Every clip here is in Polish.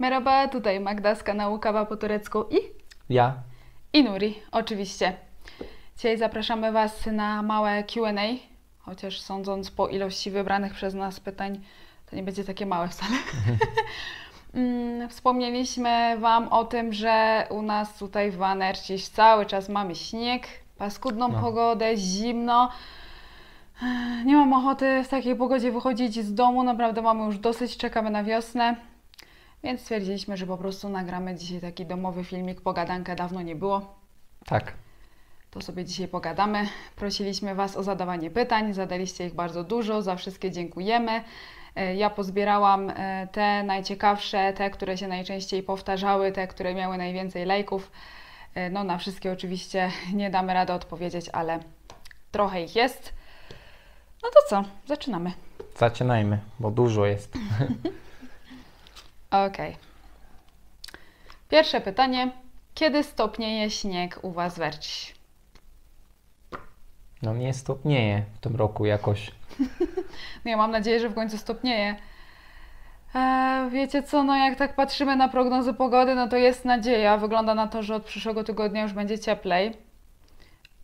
Merhaba, tutaj Magda z kanału Kawa po turecku Ja. i Nuri, oczywiście. Dzisiaj zapraszamy Was na małe Q&A, chociaż sądząc po ilości wybranych przez nas pytań, to nie będzie takie małe wcale. Wspomnieliśmy Wam o tym, że u nas tutaj w Vanerciś cały czas mamy śnieg, paskudną pogodę, zimno. Nie mam ochoty w takiej pogodzie wychodzić z domu, naprawdę mamy już dosyć, czekamy na wiosnę. Więc stwierdziliśmy, że po prostu nagramy dzisiaj taki domowy filmik, pogadankę, dawno nie było. Tak. To sobie dzisiaj pogadamy. Prosiliśmy Was o zadawanie pytań, zadaliście ich bardzo dużo, za wszystkie dziękujemy. Ja pozbierałam te najciekawsze, te, które się najczęściej powtarzały, te, które miały najwięcej lajków. No na wszystkie oczywiście nie damy rady odpowiedzieć, ale trochę ich jest. No to co? Zaczynamy. Zaczynajmy, bo dużo jest. Okej. Pierwsze pytanie. Kiedy stopnieje śnieg u Was w Erciś? No nie stopnieje w tym roku jakoś. No ja mam nadzieję, że w końcu stopnieje. Wiecie co, no jak tak patrzymy na prognozy pogody, no to jest nadzieja. Wygląda na to, że od przyszłego tygodnia już będzie cieplej.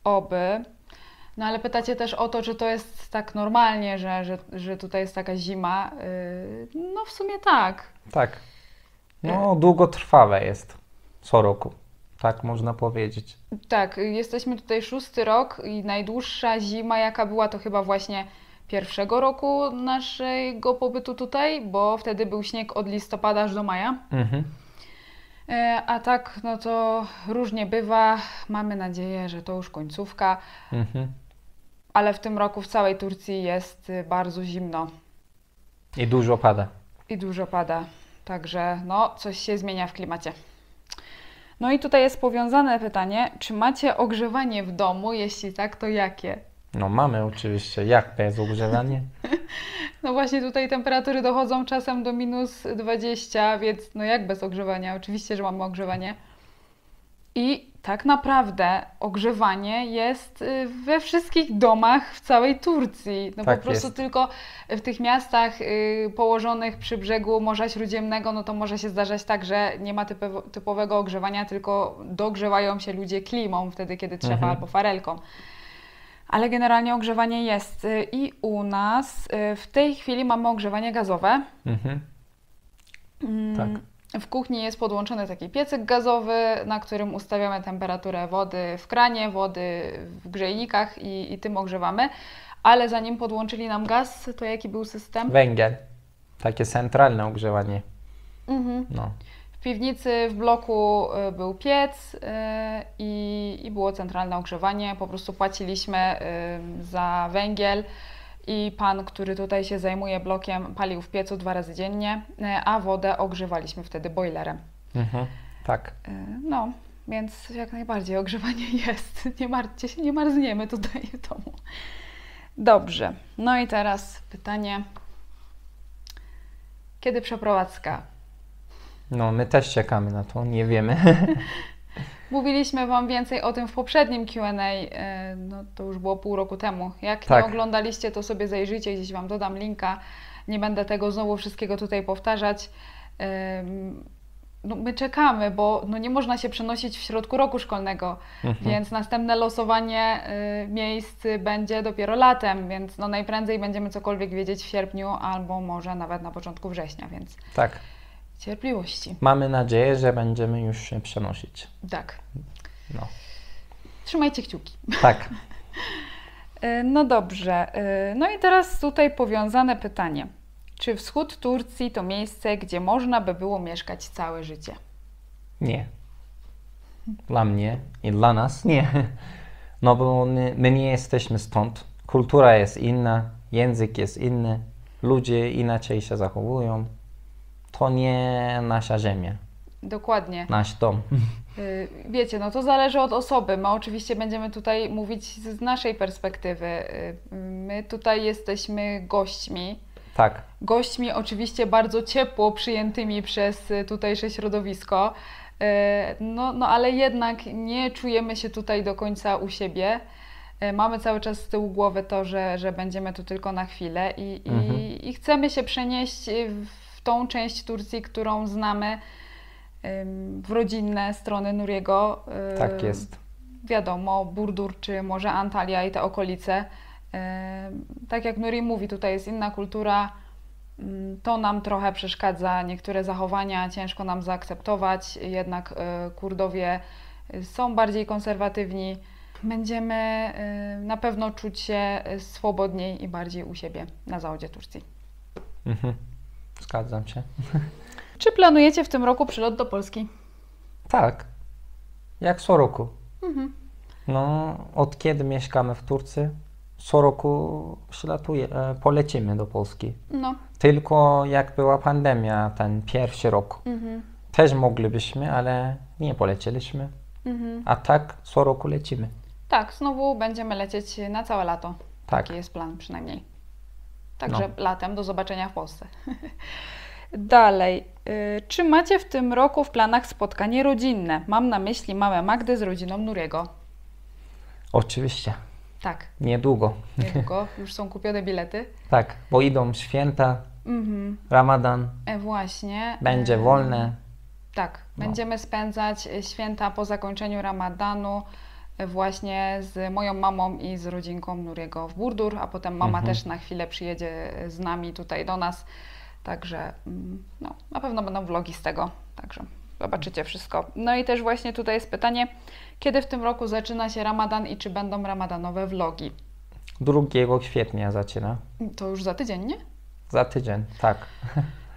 Oby. No ale pytacie też o to, czy to jest tak normalnie, że tutaj jest taka zima. No w sumie tak. Tak. No długotrwałe jest co roku. Tak można powiedzieć. Tak, jesteśmy tutaj 6. rok i najdłuższa zima jaka była to chyba właśnie pierwszego roku naszego pobytu tutaj, bo wtedy był śnieg od listopada aż do maja. A tak, no to różnie bywa. Mamy nadzieję, że to już końcówka. Ale w tym roku w całej Turcji jest bardzo zimno. I dużo pada. I dużo pada. Także no, coś się zmienia w klimacie. No i tutaj jest powiązane pytanie, czy macie ogrzewanie w domu? Jeśli tak, to jakie? No mamy oczywiście. Jak bez ogrzewania? No właśnie tutaj temperatury dochodzą czasem do -20, więc no jak bez ogrzewania? Oczywiście, że mamy ogrzewanie. I tak naprawdę ogrzewanie jest we wszystkich domach w całej Turcji. No Tak po prostu jest. tylko w tych miastach położonych przy brzegu Morza Śródziemnego, no to może się zdarzać tak, że nie ma typowego ogrzewania, tylko dogrzewają się ludzie klimą wtedy, kiedy trzeba, albo farelką. Ale generalnie ogrzewanie jest i u nas. W tej chwili mamy ogrzewanie gazowe. Tak. W kuchni jest podłączony taki piecyk gazowy, na którym ustawiamy temperaturę wody w kranie, wody w grzejnikach i tym ogrzewamy. Ale zanim podłączyli nam gaz, to jaki był system? Węgiel. Takie centralne ogrzewanie. No. W piwnicy, w bloku był piec i było centralne ogrzewanie. Po prostu płaciliśmy za węgiel i pan, który tutaj się zajmuje blokiem, palił w piecu 2 razy dziennie, a wodę ogrzewaliśmy wtedy bojlerem. Tak. No, więc jak najbardziej ogrzewanie jest. Nie martwcie się, nie marzniemy tutaj w domu. Dobrze, no i teraz pytanie. Kiedy przeprowadzka? No my też czekamy na to, nie wiemy. Mówiliśmy Wam więcej o tym w poprzednim Q&A, no to już było pół roku temu. Jak Tak. nie oglądaliście, to sobie zajrzyjcie, gdzieś Wam dodam linka. Nie będę tego znowu wszystkiego tutaj powtarzać. No my czekamy, bo no nie można się przenosić w środku roku szkolnego, więc następne losowanie miejsc będzie dopiero latem, więc no najprędzej będziemy cokolwiek wiedzieć w sierpniu albo może nawet na początku września, więc Tak. cierpliwości. Mamy nadzieję, że będziemy już się przenosić. Tak. No. Trzymajcie kciuki. Tak. No dobrze. No i teraz tutaj powiązane pytanie. Czy wschód Turcji to miejsce, gdzie można by było mieszkać całe życie? Nie. Dla mnie i dla nas nie. No bo my nie jesteśmy stąd. Kultura jest inna, język jest inny, ludzie inaczej się zachowują. To nie nasza ziemia, Dokładnie. nasz dom. Wiecie, no to zależy od osoby. My oczywiście będziemy tutaj mówić z naszej perspektywy. My tutaj jesteśmy gośćmi. Tak. Gośćmi oczywiście bardzo ciepło przyjętymi przez tutejsze środowisko. No ale jednak nie czujemy się tutaj do końca u siebie. Mamy cały czas z tyłu głowy to, że będziemy tu tylko na chwilę i chcemy się przenieść w tą część Turcji, którą znamy, w rodzinne strony Nuriego. Tak jest. Wiadomo, Burdur czy może Antalya i te okolice. Tak jak Nuri mówi, tutaj jest inna kultura, to nam trochę przeszkadza, niektóre zachowania ciężko nam zaakceptować, jednak Kurdowie są bardziej konserwatywni. Będziemy na pewno czuć się swobodniej i bardziej u siebie na zachodzie Turcji. Zgadzam się. Czy planujecie w tym roku przylot do Polski? Tak, jak co roku. No, od kiedy mieszkamy w Turcji, co roku polecimy do Polski. No. Tylko jak była pandemia, ten pierwszy rok, też moglibyśmy, ale nie poleciliśmy. A tak co roku lecimy. Tak, znowu będziemy lecieć na całe lato. Tak. Taki jest plan przynajmniej. Także latem do zobaczenia w Polsce. Dalej. Czy macie w tym roku w planach spotkanie rodzinne? Mam na myśli mamę Magdy z rodziną Nuriego. Oczywiście. Tak. Niedługo. Niedługo. Już są kupione bilety. Tak, bo idą święta, Ramadan. Właśnie. Będzie wolne. Tak. Będziemy spędzać święta po zakończeniu Ramadanu właśnie z moją mamą i z rodzinką Nuriego w Burdur, a potem mama też na chwilę przyjedzie z nami tutaj do nas. Także no, na pewno będą vlogi z tego, także zobaczycie wszystko. No i też właśnie tutaj jest pytanie, kiedy w tym roku zaczyna się Ramadan i czy będą ramadanowe vlogi? 2 kwietnia zaczyna. To już za tydzień, nie? Za tydzień, tak.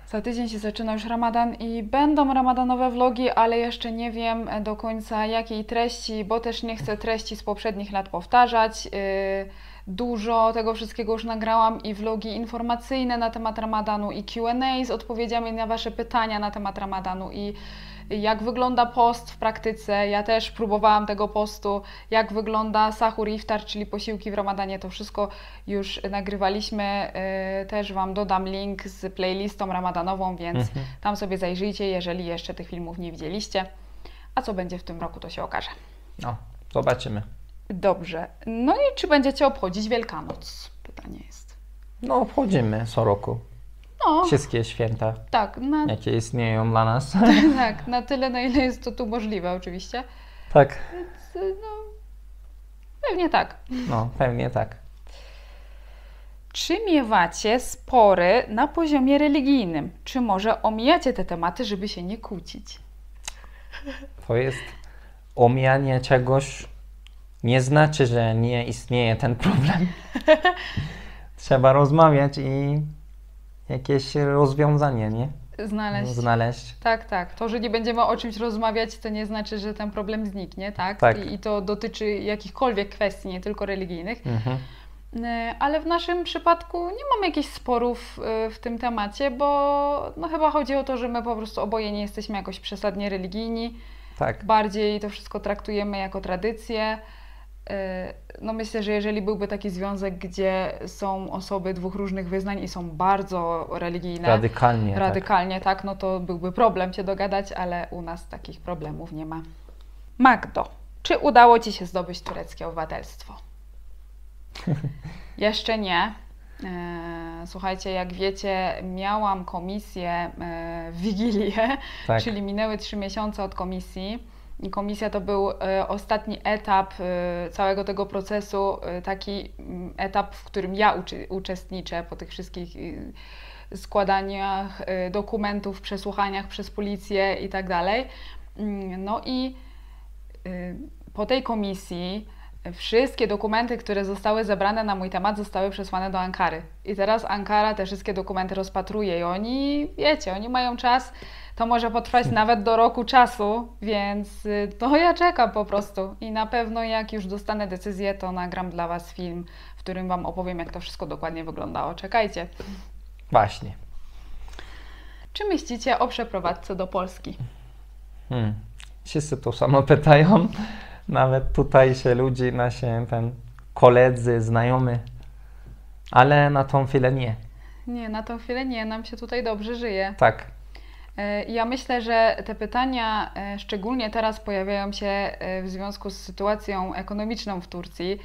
Za tydzień się zaczyna już Ramadan i będą ramadanowe vlogi, ale jeszcze nie wiem do końca jakiej treści, bo też nie chcę treści z poprzednich lat powtarzać. Dużo tego wszystkiego już nagrałam i vlogi informacyjne na temat Ramadanu i Q&A z odpowiedziami na Wasze pytania na temat Ramadanu i jak wygląda post w praktyce. Ja też próbowałam tego postu, jak wygląda sahur i iftar, czyli posiłki w Ramadanie. To wszystko już nagrywaliśmy. Też Wam dodam link z playlistą ramadanową, więc tam sobie zajrzyjcie, jeżeli jeszcze tych filmów nie widzieliście. A co będzie w tym roku, to się okaże. No, zobaczymy. Dobrze. No i czy będziecie obchodzić Wielkanoc? Pytanie jest. No, obchodzimy co roku. No, Wszystkie święta, tak, jakie istnieją dla nas. tak, na tyle, na ile jest to tu możliwe oczywiście. Tak. Więc, no, pewnie tak. No, pewnie tak. Czy miewacie spory na poziomie religijnym? Czy może omijacie te tematy, żeby się nie kłócić? To jest omijanie czegoś, nie znaczy, że nie istnieje ten problem. Trzeba rozmawiać i jakieś rozwiązanie, nie? Znaleźć. Tak, tak. To, że nie będziemy o czymś rozmawiać, to nie znaczy, że ten problem zniknie, tak? Tak. I to dotyczy jakichkolwiek kwestii, nie tylko religijnych. Ale w naszym przypadku nie mamy jakichś sporów w tym temacie, bo no chyba chodzi o to, że my po prostu oboje nie jesteśmy jakoś przesadnie religijni. Tak. Bardziej to wszystko traktujemy jako tradycję. No myślę, że jeżeli byłby taki związek, gdzie są osoby 2 różnych wyznań i są bardzo religijne, radykalnie tak, no to byłby problem się dogadać, ale u nas takich problemów nie ma. Magdo, czy udało Ci się zdobyć tureckie obywatelstwo? Jeszcze nie. Słuchajcie, jak wiecie, miałam komisję w Wigilię, tak. Czyli minęły 3 miesiące od komisji. I komisja to był ostatni etap całego tego procesu, taki etap, w którym ja uczestniczę po tych wszystkich składaniach dokumentów, przesłuchaniach przez policję i tak dalej. No i po tej komisji wszystkie dokumenty, które zostały zebrane na mój temat, zostały przesłane do Ankary. I teraz Ankara te wszystkie dokumenty rozpatruje i oni, wiecie, oni mają czas, to może potrwać nawet do roku czasu, więc to ja czekam po prostu. I na pewno jak już dostanę decyzję, to nagram dla Was film, w którym Wam opowiem, jak to wszystko dokładnie wyglądało. Czekajcie. Właśnie. Czy myślicie o przeprowadzce do Polski? Wszyscy to samo pytają. Nawet tutaj się ludzi, nasi koledzy, znajomi, ale na tą chwilę nie. Nie, na tą chwilę nie, nam się tutaj dobrze żyje. Tak. Ja myślę, że te pytania szczególnie teraz pojawiają się w związku z sytuacją ekonomiczną w Turcji.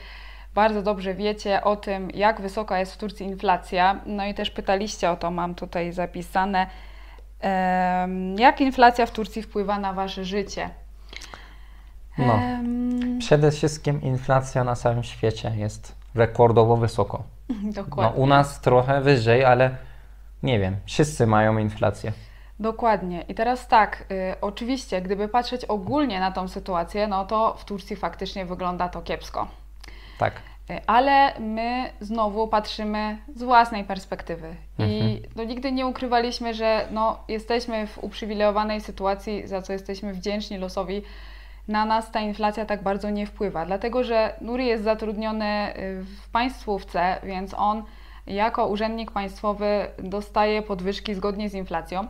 Bardzo dobrze wiecie o tym, jak wysoka jest w Turcji inflacja. No i też pytaliście o to, mam tutaj zapisane. Jak inflacja w Turcji wpływa na wasze życie? No, przede wszystkim inflacja na całym świecie jest rekordowo wysoko. Dokładnie. No, u nas trochę wyżej, ale nie wiem, wszyscy mają inflację. Dokładnie. I teraz tak, oczywiście, gdyby patrzeć ogólnie na tą sytuację, no to w Turcji faktycznie wygląda to kiepsko. Tak. Ale my znowu patrzymy z własnej perspektywy i no, nigdy nie ukrywaliśmy, że no, jesteśmy w uprzywilejowanej sytuacji, za co jesteśmy wdzięczni losowi. Na nas ta inflacja tak bardzo nie wpływa, dlatego że Nuri jest zatrudniony w państwówce, więc on jako urzędnik państwowy dostaje podwyżki zgodnie z inflacją,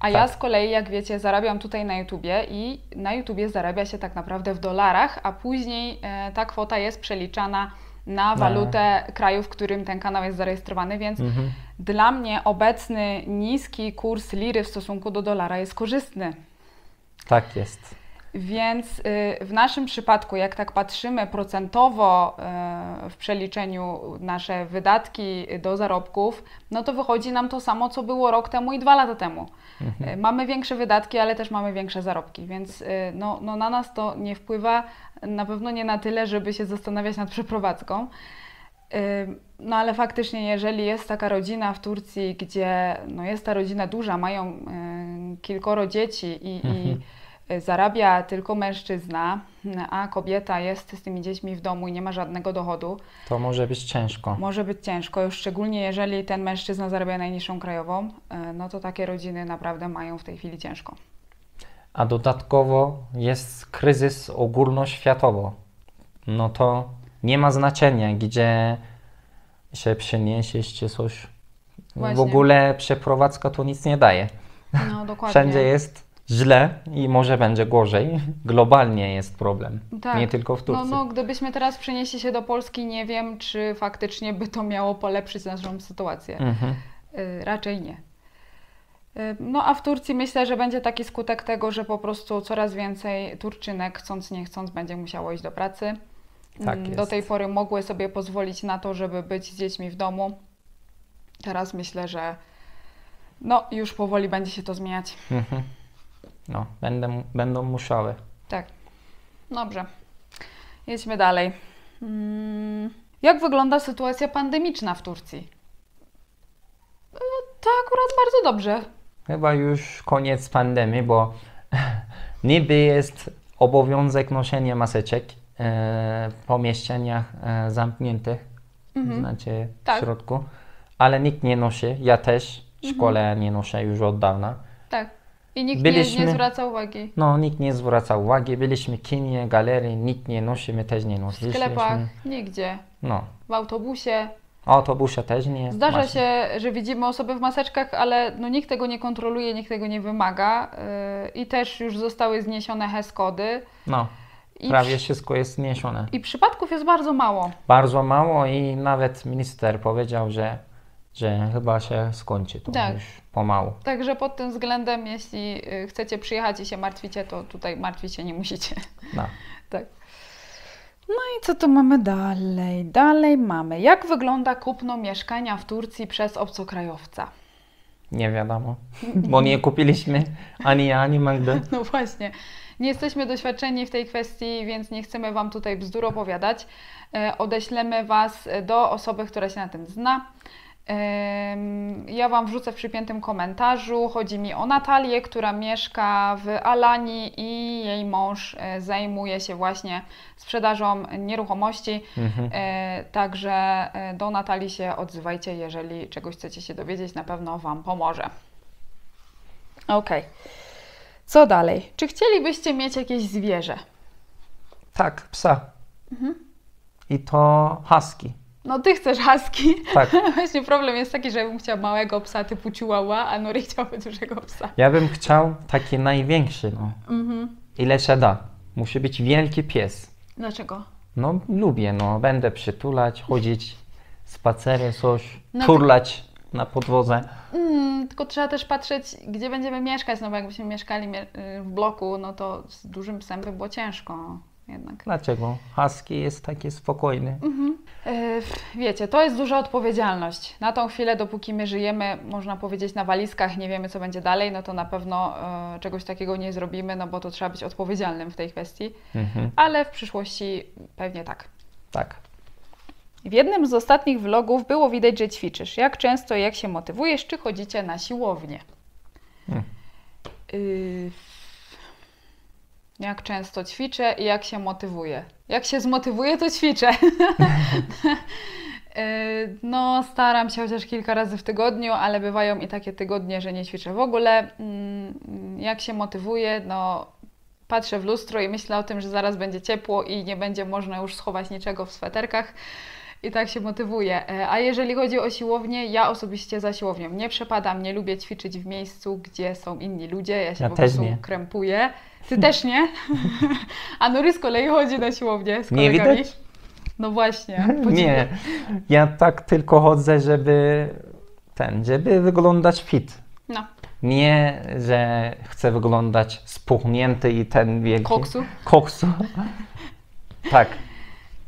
a ja z kolei, jak wiecie, zarabiam tutaj na YouTubie i na YouTubie zarabia się tak naprawdę w dolarach, a później ta kwota jest przeliczana na walutę kraju, w którym ten kanał jest zarejestrowany, więc dla mnie obecny niski kurs liry w stosunku do dolara jest korzystny. Tak jest. Więc w naszym przypadku, jak tak patrzymy procentowo w przeliczeniu nasze wydatki do zarobków, no to wychodzi nam to samo, co było rok temu i 2 lata temu. Mamy większe wydatki, ale też mamy większe zarobki, więc no na nas to nie wpływa, na pewno nie na tyle, żeby się zastanawiać nad przeprowadzką. No ale faktycznie, jeżeli jest taka rodzina w Turcji, gdzie no jest ta rodzina duża, mają kilkoro dzieci i zarabia tylko mężczyzna, a kobieta jest z tymi dziećmi w domu i nie ma żadnego dochodu. To może być ciężko. Może być ciężko, już szczególnie jeżeli ten mężczyzna zarabia najniższą krajową, no to takie rodziny naprawdę mają w tej chwili ciężko. A dodatkowo jest kryzys ogólnoświatowo. No to nie ma znaczenia, gdzie się przenieść czy coś. Właśnie. W ogóle przeprowadzka to nic nie daje. No dokładnie. Wszędzie jest źle i może będzie gorzej. Globalnie jest problem, tak. Nie tylko w Turcji. No, gdybyśmy teraz przenieśli się do Polski, nie wiem, czy faktycznie by to miało polepszyć naszą sytuację. Raczej nie. No a w Turcji myślę, że będzie taki skutek tego, że po prostu coraz więcej Turczynek, chcąc nie chcąc, będzie musiało iść do pracy. Tak jest. Do tej pory mogły sobie pozwolić na to, żeby być z dziećmi w domu. Teraz myślę, że no już powoli będzie się to zmieniać. No, będą musiały. Tak. Dobrze. Jedźmy dalej. Jak wygląda sytuacja pandemiczna w Turcji? To akurat bardzo dobrze. Chyba już koniec pandemii, bo niby jest obowiązek noszenia maseczek w pomieszczeniach zamkniętych, znaczy w środku, ale nikt nie nosi. Ja też w szkole nie noszę już od dawna. Tak. I nikt nie zwraca uwagi. No, nikt nie zwraca uwagi. Byliśmy w kinie, galerii, nikt nie nosi, my też nie nosiliśmy. W sklepach, nigdzie. No. W autobusie. W autobusie też nie. Zdarza się, że widzimy osoby w maseczkach, ale no, nikt tego nie kontroluje, nikt tego nie wymaga. I też już zostały zniesione HES-kody. No, prawie wszystko jest zniesione. I przypadków jest bardzo mało. Bardzo mało i nawet minister powiedział, że chyba się skończy to już pomału. Także pod tym względem, jeśli chcecie przyjechać i się martwicie, to tutaj martwić się nie musicie. No. Tak. No i co tu mamy dalej? Dalej mamy. Jak wygląda kupno mieszkania w Turcji przez obcokrajowca? Nie wiadomo, bo nie kupiliśmy ani ja, ani Magda. No właśnie. Nie jesteśmy doświadczeni w tej kwestii, więc nie chcemy Wam tutaj bzdur opowiadać. Odeślemy Was do osoby, która się na tym zna. Ja Wam wrzucę w przypiętym komentarzu. Chodzi mi o Natalię, która mieszka w Alanii i jej mąż zajmuje się właśnie sprzedażą nieruchomości. Także do Natalii się odzywajcie, jeżeli czegoś chcecie się dowiedzieć, na pewno Wam pomoże. Okej. Co dalej? Czy chcielibyście mieć jakieś zwierzę? Tak, psa. I to husky. No Ty chcesz husky. Tak. Właśnie problem jest taki, że ja bym chciała małego psa typu chihuahua, a Nuri chciałby dużego psa. Ja bym chciał taki największy, no. Ile się da. Musi być wielki pies. Dlaczego? No lubię, no. Będę przytulać, chodzić, spacery, coś, turlać na podwodze. Tylko trzeba też patrzeć, gdzie będziemy mieszkać, no bo jakbyśmy mieszkali w bloku, no to z dużym psem by było ciężko jednak. Dlaczego? Husky jest taki spokojny. Wiecie, to jest duża odpowiedzialność. Na tą chwilę, dopóki my żyjemy, można powiedzieć, na walizkach, nie wiemy, co będzie dalej, no to na pewno czegoś takiego nie zrobimy, no bo to trzeba być odpowiedzialnym w tej kwestii. Ale w przyszłości pewnie tak. Tak. W jednym z ostatnich vlogów było widać, że ćwiczysz. Jak często i jak się motywujesz? Czy chodzicie na siłownię? Jak często ćwiczę i jak się motywuję? Jak się zmotywuję, to ćwiczę. No, staram się chociaż kilka razy w tygodniu, ale bywają i takie tygodnie, że nie ćwiczę w ogóle. Jak się motywuję? No, patrzę w lustro i myślę o tym, że zaraz będzie ciepło i nie będzie można już schować niczego w sweterkach. I tak się motywuję. A jeżeli chodzi o siłownię, ja osobiście za siłownią nie przepadam, nie lubię ćwiczyć w miejscu, gdzie są inni ludzie, ja się po prostu krępuję. Ty też nie? A Nury z kolei chodzi na siłownię z kolegami. Nie widać? No właśnie. Nie, ja tak tylko chodzę, żeby wyglądać fit. No. Nie, że chcę wyglądać spuchnięty i ten wielki... Koksu. Tak.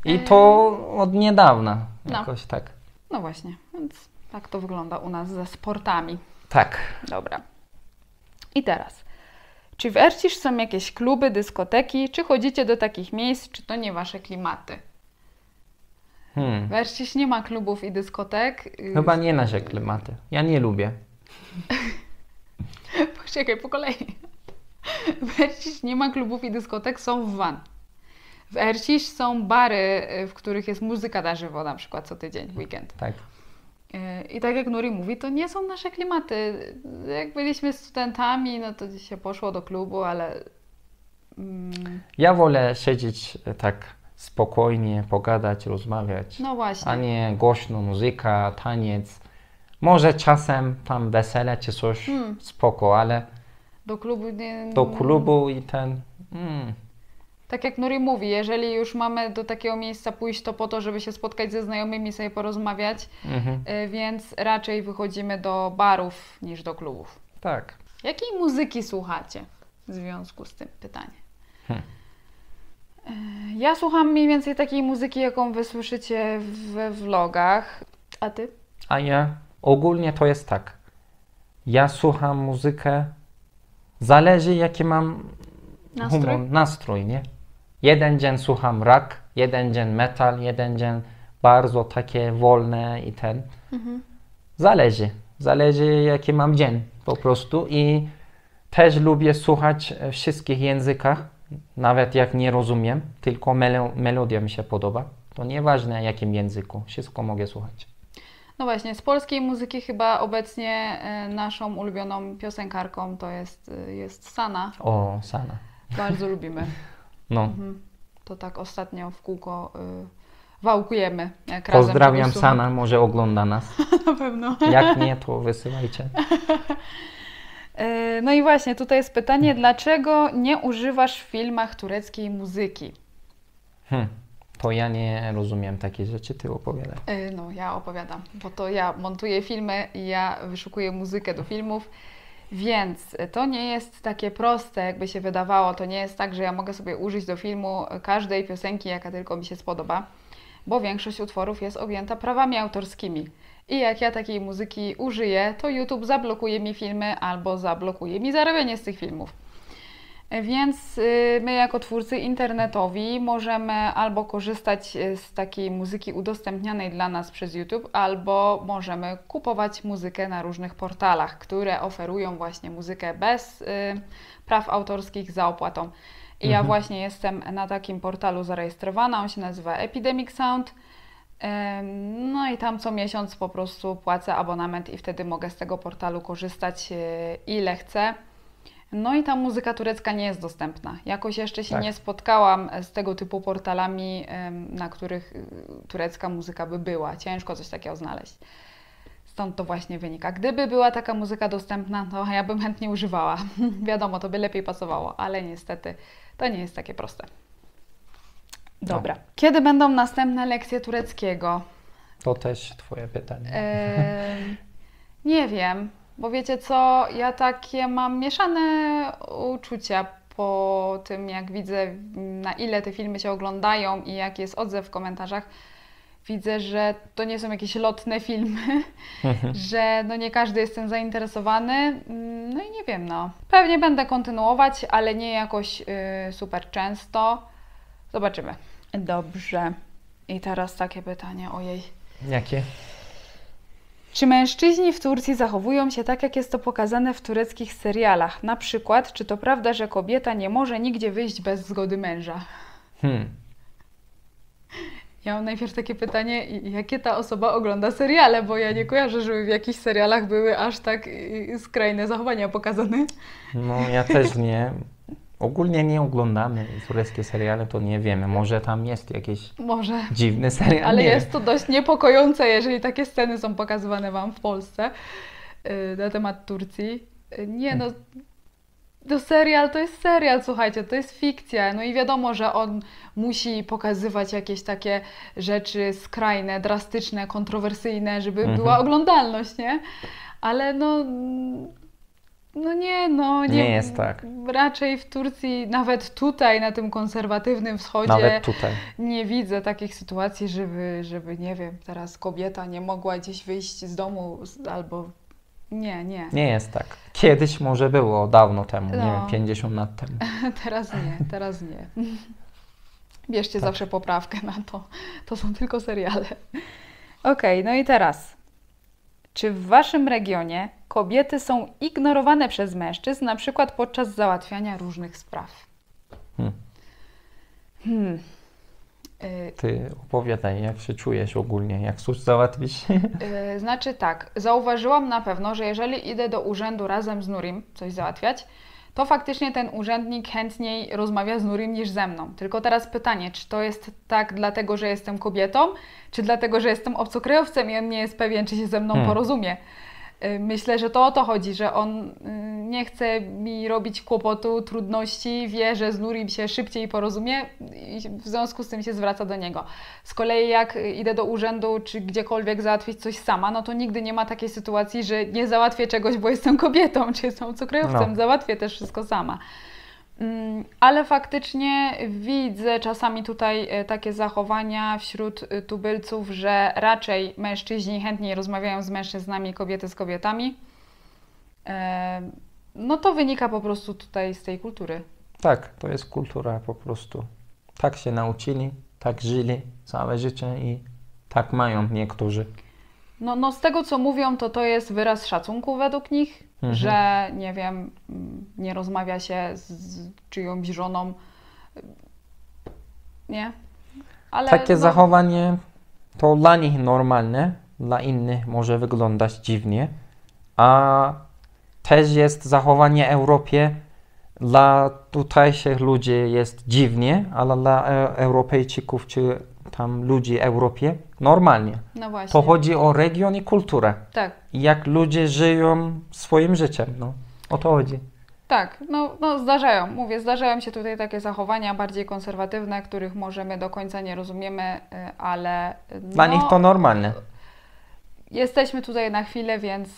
I to od niedawna, jakoś tak. No właśnie, więc tak to wygląda u nas ze sportami. Tak. Dobra. I teraz, czy w Ercisz są jakieś kluby, dyskoteki, czy chodzicie do takich miejsc, czy to nie wasze klimaty? W Ercisz nie ma klubów i dyskotek. Chyba nie nasze klimaty. Ja nie lubię. Poczekaj, po kolei. W Ercisz nie ma klubów i dyskotek, są w Van. W Ercisz są bary, w których jest muzyka na żywo, na przykład co tydzień, w weekend. Tak. I tak jak Nuri mówi, to nie są nasze klimaty. Jak byliśmy studentami, no to się poszło do klubu, ale... Ja wolę siedzieć tak spokojnie, pogadać, rozmawiać. No właśnie. A nie głośno muzyka, taniec. Może czasem tam wesele czy coś, spoko, ale... Do klubu nie... Do klubu i ten... Tak jak Nuri mówi, jeżeli już mamy do takiego miejsca pójść, to po to, żeby się spotkać ze znajomymi, sobie porozmawiać, więc raczej wychodzimy do barów niż do klubów. Tak. Jakiej muzyki słuchacie w związku z tym pytaniem? Ja słucham mniej więcej takiej muzyki, jaką wy słyszycie we vlogach. A ty? A ja ogólnie to jest tak. Ja słucham muzykę, zależy jaki mam nastrój, nie? Jeden dzień słucham rock, jeden dzień metal, jeden dzień bardzo takie wolne i ten. Zależy jaki mam dzień po prostu i też lubię słuchać w wszystkich językach, nawet jak nie rozumiem, tylko melodia mi się podoba. To nieważne jakim języku, wszystko mogę słuchać. No właśnie, z polskiej muzyki chyba obecnie naszą ulubioną piosenkarką to jest Sana. O, Sana. Bardzo lubimy. No. To tak ostatnio w kółko wałkujemy. Jak Pozdrawiam Sana, może ogląda nas. Na pewno. Jak nie, to wysyłajcie. No i właśnie, tutaj jest pytanie, dlaczego nie używasz w filmach tureckiej muzyki? To ja nie rozumiem takie rzeczy, ty opowiadaj. No, ja opowiadam, bo to ja montuję filmy i ja wyszukuję muzykę do filmów, więc to nie jest takie proste, jakby się wydawało. To nie jest tak, że ja mogę sobie użyć do filmu każdej piosenki, jaka tylko mi się spodoba, bo większość utworów jest objęta prawami autorskimi. I jak ja takiej muzyki użyję, to YouTube zablokuje mi filmy albo zablokuje mi zarabianie z tych filmów. Więc my jako twórcy internetowi możemy albo korzystać z takiej muzyki udostępnianej dla nas przez YouTube, albo możemy kupować muzykę na różnych portalach, które oferują właśnie muzykę bez praw autorskich za opłatą. I ja właśnie jestem na takim portalu zarejestrowana, on się nazywa Epidemic Sound. No i tam co miesiąc po prostu płacę abonament i wtedy mogę z tego portalu korzystać ile chcę. No i ta muzyka turecka nie jest dostępna. Jakoś jeszcze się nie spotkałam z tego typu portalami, na których turecka muzyka by była. Ciężko coś takiego znaleźć. Stąd to właśnie wynika. Gdyby była taka muzyka dostępna, to ja bym chętnie używała. Wiadomo, to by lepiej pasowało, ale niestety to nie jest takie proste. Dobra. Kiedy będą następne lekcje tureckiego? To też twoje pytanie. Nie wiem. Bo wiecie co, ja takie mam mieszane uczucia po tym, jak widzę, na ile te filmy się oglądają i jaki jest odzew w komentarzach. widzę, że to nie są jakieś lotne filmy, że no nie każdy jest tym zainteresowany. No i nie wiem, no. Pewnie będę kontynuować, ale nie jakoś super często. Zobaczymy. Dobrze. I teraz takie pytanie, ojej. Jakie? Czy mężczyźni w Turcji zachowują się tak, jak jest to pokazane w tureckich serialach? Na przykład, czy to prawda, że kobieta nie może nigdzie wyjść bez zgody męża? Ja mam najpierw takie pytanie, jakie ta osoba ogląda seriale, bo ja nie kojarzę, żeby w jakichś serialach były aż tak skrajne zachowania pokazane. No ja też nie. Ogólnie nie oglądamy tureckie seriale, to nie wiemy. Może tam jest jakieś dziwne seriale. Ale jest to dość niepokojące, jeżeli takie sceny są pokazywane Wam w Polsce na temat Turcji. Nie no, serial to jest serial, słuchajcie, to jest fikcja. No i wiadomo, że on musi pokazywać jakieś takie rzeczy skrajne, drastyczne, kontrowersyjne, żeby była oglądalność, nie? Ale nie jest tak. Raczej w Turcji, nawet tutaj na tym konserwatywnym wschodzie nie widzę takich sytuacji, żeby nie wiem, teraz kobieta nie mogła gdzieś wyjść z domu albo nie. Nie jest tak. Kiedyś może było, dawno temu, nie wiem, 50 lat temu. Teraz nie. Bierzcie zawsze poprawkę na to. To są tylko seriale. Okej, no i teraz. Czy w Waszym regionie kobiety są ignorowane przez mężczyzn, na przykład podczas załatwiania różnych spraw? Ty opowiadaj, jak się czujesz ogólnie, jak chcesz załatwić? Znaczy tak, zauważyłam na pewno, że jeżeli idę do urzędu razem z Nurim coś załatwiać, to faktycznie ten urzędnik chętniej rozmawia z Nurim niż ze mną. Tylko teraz pytanie, czy to jest tak dlatego, że jestem kobietą, czy dlatego, że jestem obcokrajowcem i on nie jest pewien, czy się ze mną porozumie. Myślę, że to o to chodzi, że on nie chce mi robić kłopotu, trudności, wie, że z Nurim się szybciej porozumie i w związku z tym się zwraca do niego. Z kolei jak idę do urzędu czy gdziekolwiek załatwić coś sama, no to nigdy nie ma takiej sytuacji, że nie załatwię czegoś, bo jestem kobietą, czy jestem obcokrajowcem, załatwię też wszystko sama. Ale faktycznie widzę czasami tutaj takie zachowania wśród tubylców, że raczej mężczyźni chętniej rozmawiają z mężczyznami, kobiety z kobietami. No to wynika po prostu tutaj z tej kultury. Tak, to jest kultura po prostu. Tak się nauczyli, tak żyli całe życie i tak mają niektórzy. No z tego co mówią, to jest wyraz szacunku według nich, że nie wiem, nie rozmawia się z czyjąś żoną, nie? Ale takie zachowanie to dla nich normalne, dla innych może wyglądać dziwnie, a też jest zachowanie w Europie, dla tutejszych ludzi jest dziwnie, ale dla Europejczyków czy tam ludzi w Europie normalnie. No właśnie. To chodzi o region i kulturę. Tak. Jak ludzie żyją swoim życiem, no. O to chodzi. Tak, zdarzają się tutaj takie zachowania bardziej konserwatywne, których może my do końca nie rozumiemy, ale dla nich to normalne. Jesteśmy tutaj na chwilę, więc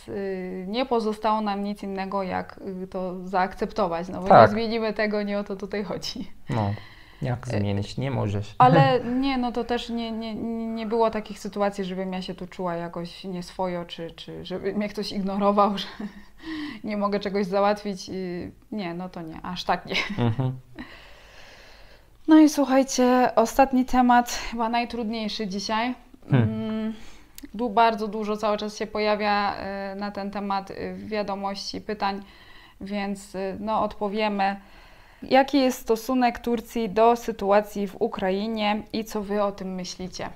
nie pozostało nam nic innego, jak to zaakceptować, no bo nie zmienimy tego, nie o to tutaj chodzi. No. Jak zmienić? Nie możesz. Ale nie, no to też nie było takich sytuacji, żebym ja się tu czuła jakoś nieswojo, czy żeby mnie ktoś ignorował, że nie mogę czegoś załatwić. Nie, no to nie, aż tak nie. No i słuchajcie, ostatni temat, chyba najtrudniejszy dzisiaj. Bardzo dużo cały czas się pojawia na ten temat wiadomości, pytań, więc no odpowiemy. Jaki jest stosunek Turcji do sytuacji w Ukrainie i co Wy o tym myślicie?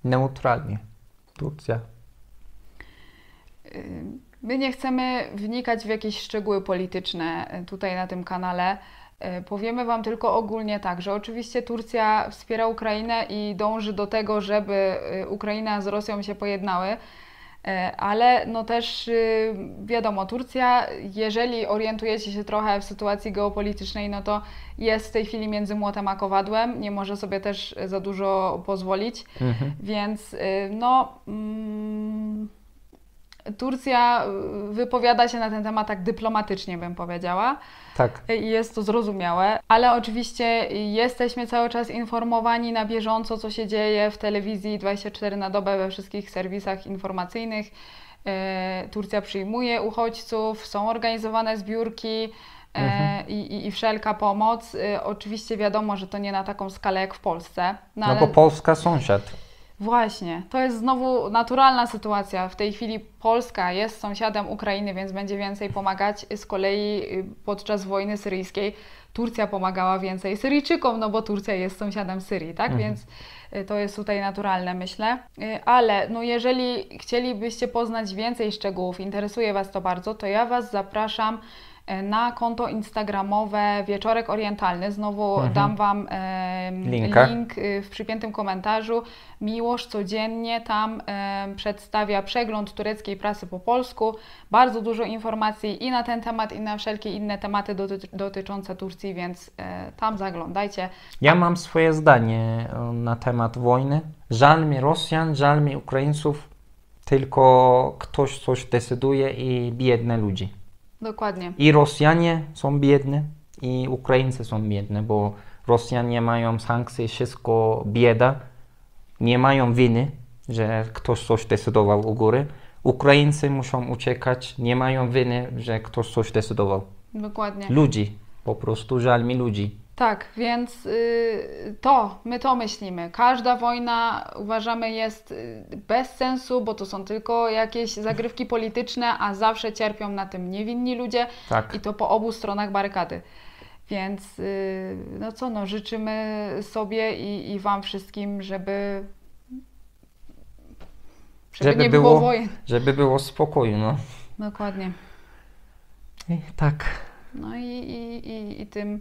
Neutralnie. Turcja. My nie chcemy wnikać w jakieś szczegóły polityczne tutaj na tym kanale. Powiemy Wam tylko ogólnie tak, że oczywiście Turcja wspiera Ukrainę i dąży do tego, żeby Ukraina z Rosją się pojednały. Ale no też wiadomo, Turcja, jeżeli orientujecie się trochę w sytuacji geopolitycznej, no to jest w tej chwili między młotem a kowadłem, nie może sobie też za dużo pozwolić, więc no Turcja wypowiada się na ten temat tak dyplomatycznie, bym powiedziała. Tak. I jest to zrozumiałe, ale oczywiście jesteśmy cały czas informowani na bieżąco, co się dzieje w telewizji 24 na dobę we wszystkich serwisach informacyjnych. Turcja przyjmuje uchodźców, są organizowane zbiórki i wszelka pomoc. Oczywiście wiadomo, że to nie na taką skalę jak w Polsce. No bo Polska sąsiad. Właśnie, to jest znowu naturalna sytuacja. W tej chwili Polska jest sąsiadem Ukrainy, więc będzie więcej pomagać. Z kolei podczas wojny syryjskiej Turcja pomagała więcej Syryjczykom, no bo Turcja jest sąsiadem Syrii, tak? Więc to jest tutaj naturalne, myślę. Ale no jeżeli chcielibyście poznać więcej szczegółów, interesuje Was to bardzo, to ja Was zapraszam na konto instagramowe Wieczorek Orientalny. Znowu dam Wam link w przypiętym komentarzu. Miłosz codziennie tam przedstawia przegląd tureckiej prasy po polsku. Bardzo dużo informacji i na ten temat, i na wszelkie inne tematy dotyczące Turcji, więc tam zaglądajcie. Ja mam swoje zdanie na temat wojny. Żal mi Rosjan, żal mi Ukraińców, tylko ktoś coś decyduje i biedne ludzi. Dokładnie. I Rosjanie są biedni, i Ukraińcy są biedni, bo Rosjanie mają sankcje, wszystko bieda. Nie mają winy, że ktoś coś decydował u góry. Ukraińcy muszą uciekać, nie mają winy, że ktoś coś decydował. Dokładnie. Ludzi, po prostu żal mi ludzi. Tak, więc my to myślimy. Każda wojna, uważamy, jest bez sensu, bo to są tylko jakieś zagrywki polityczne, a zawsze cierpią na tym niewinni ludzie. Tak. I to po obu stronach barykady. Więc życzymy sobie i Wam wszystkim, żeby nie było wojen. Żeby było spokoju, no. Dokładnie. Tak. No i tym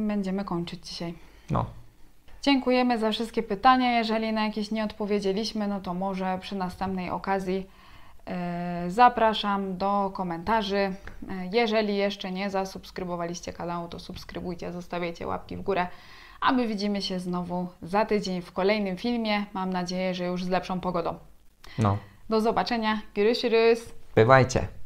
będziemy kończyć dzisiaj. No. Dziękujemy za wszystkie pytania. Jeżeli na jakieś nie odpowiedzieliśmy, no to może przy następnej okazji zapraszam do komentarzy. Jeżeli jeszcze nie zasubskrybowaliście kanału, to subskrybujcie, zostawiajcie łapki w górę, a my widzimy się znowu za tydzień w kolejnym filmie. Mam nadzieję, że już z lepszą pogodą. No. Do zobaczenia. Görüşürüz. Bywajcie.